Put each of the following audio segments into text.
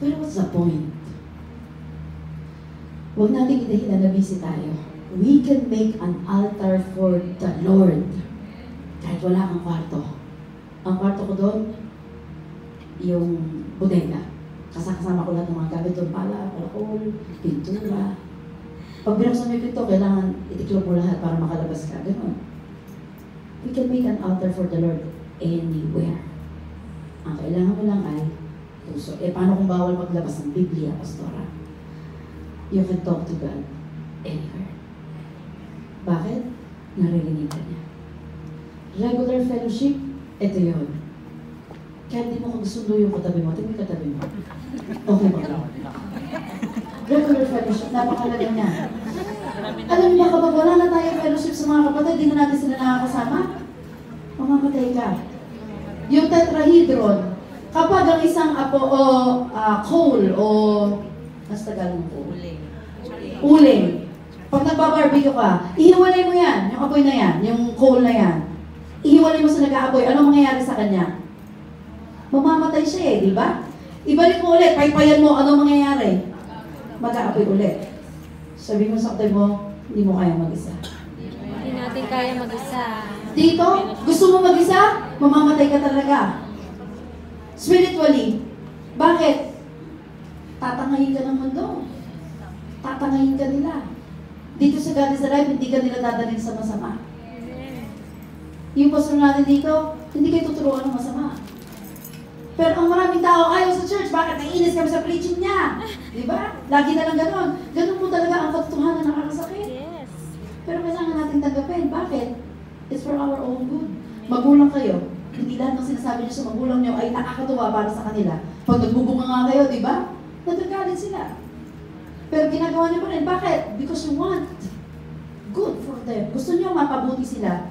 Pero what's the point? Huwag natin idahilan na busy tayo. We can make an altar for the Lord. Kahit wala kang kwarto. Ang kwarto ko doon, yung bodega. Kasama ko lahat ng mga gamit doon, pala, alcohol, pintura. Pag binuksan mo yung pinto, kailangan itiklop mo lahat para makalabas ka. Ganun. We can make an altar for the Lord anywhere. Ang kailangan mo lang ay puso. Paano kung bawal maglabas ng Biblia, Pastora? You can talk to God anywhere. Bakit? Naririnig ka niya. Regular fellowship, ito yun. Kaya hindi mo kung sundo yung katabi mo, tingin katabi mo. Okay ba? Regular fellowship, napakalaga niya. Alam niyo ba kapag wala na tayo fellowship sa mga kapatid, di na natin sila nakakasama? Mamamatay ka. Yung tetrahedron, kapag ang isang coal o mas tagal mo po? Uling. Pag nagbabarbecue ka, ihiwalay mo yan, yung apoy na yan, yung coal na yan. Ihiwalay mo sa nag-aapoy, ano mangyayari sa kanya? Mamamatay siya di ba? Ibalik mo ulit, paypayan mo, ano mangyayari? Mag-aapoy ulit. Sabi mo sa kapatid mo, hindi mo kaya mag-isa. Hindi natin kaya mag-isa. Dito, gusto mo mag-isa? Mamamatay ka talaga. Spiritually, bakit? Tatangayin ka ng mundo. Tatangayin ka nila. Dito sa God is Alive, hindi ka nila dadalhin sa masama. Yung pastor natin dito, hindi kayo tuturuan ng masama. Pero ang maraming tao ayaw sa church, bakit naiinis kami sa preaching niya? Di ba? Lagi na lang ganon. Ganon po talaga ang katotohanan na nakakasakit. Yes. Pero kailangan natin tanggapin. Bakit? It's for our own good. Magulang kayo. Hindi lahat ng sinasabi niyo sa magulang niyo ay nakakatuwa para sa kanila. Pag nagbubunga nga kayo, di ba? Nagagalit sila. Pero ginagawa niyo pa rin. Bakit? Because you want good for them. Gusto niyo mapabuti sila.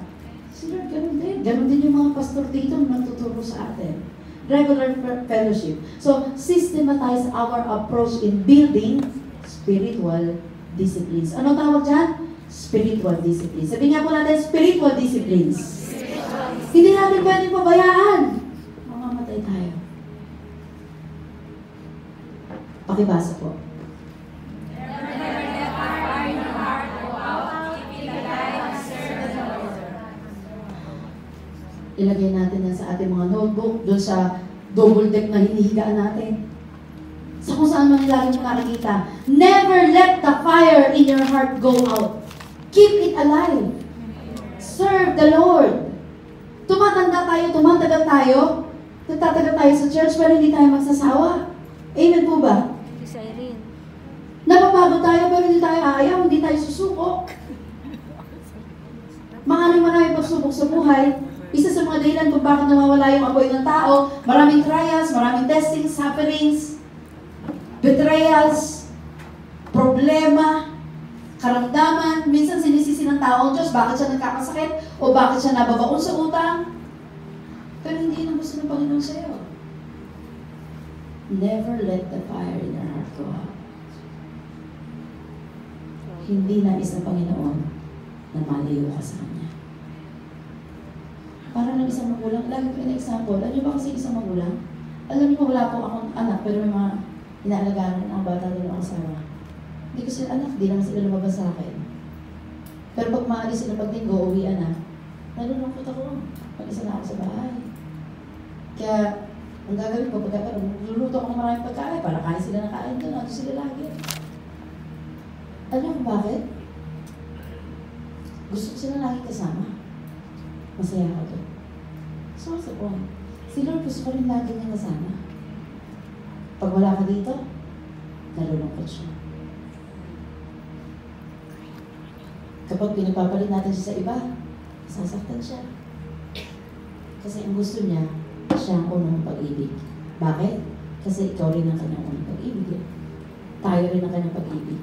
Sila, ganun din. Ganun din yung mga pastor dito na nagtuturo sa atin. Regular fellowship. So, systematize our approach in building spiritual disciplines. Ano tawag dyan? Spiritual disciplines. Sabi nga po natin, spiritual disciplines. Hindi natin pwedeng pabayaan. Mamamatay tayo. Pakibasa po. Ilagay natin yan sa ating mga notebook, doon sa double deck na hinihigaan natin. Sa kung saan man lagi mo nakikita. Never let the fire in your heart go out. Keep it alive. Serve the Lord. Tumatanda tayo, tumatagal tayo. Nagtatagal tayo sa church, pero hindi tayo magsasawa. Amen po ba? Napapagod tayo, pero hindi tayo ayaw, hindi tayo susuko. Maraming pagsubok sa buhay. Isa sa mga dahilan kung bakit nawawala yung apoy ng tao, maraming trials, maraming testings, sufferings, betrayals, problema, karamdaman. Minsan sinisisi ng tao ang Diyos, bakit siya nagkakasakit o bakit siya nababaon sa utang. Pero hindi yun ang gusto ng Panginoon sa'yo. Never let the fire in your heart go out. Hindi nais ng Panginoon na malayo ka sa Kanya. Para ng isang magulang, lagi ko yung example, alam niyo ba kasi isang magulang? Alam niyo ba wala po akong anak, pero may mga inaalagaan ang bata nila ang asawa. Hindi ko sila anak, di naman sila lumabas sa akin. Pero pag maalis sila pag linggo, uwian na, nalulungkot ako. Pag-isa na ako sa bahay. Kaya, ang gagawin ko, luluto ako ng maraming pagkain, para kain sila na kain doon, ato sila lagi. Alam niyo kung bakit? Gusto ko sila lagi kasama. Masaya ako doon. So, what's the point? Si Lord gusto ko rin lagi niya kasama. Pag wala ka dito, nalulungkot siya. Kapag pinapapalit natin siya sa iba, sasaktan siya. Kasi ang gusto niya, siya ang unang pag-ibig. Bakit? Kasi ikaw rin ang kanyang unang pag-ibig. Tayo rin ang kanyang pag-ibig.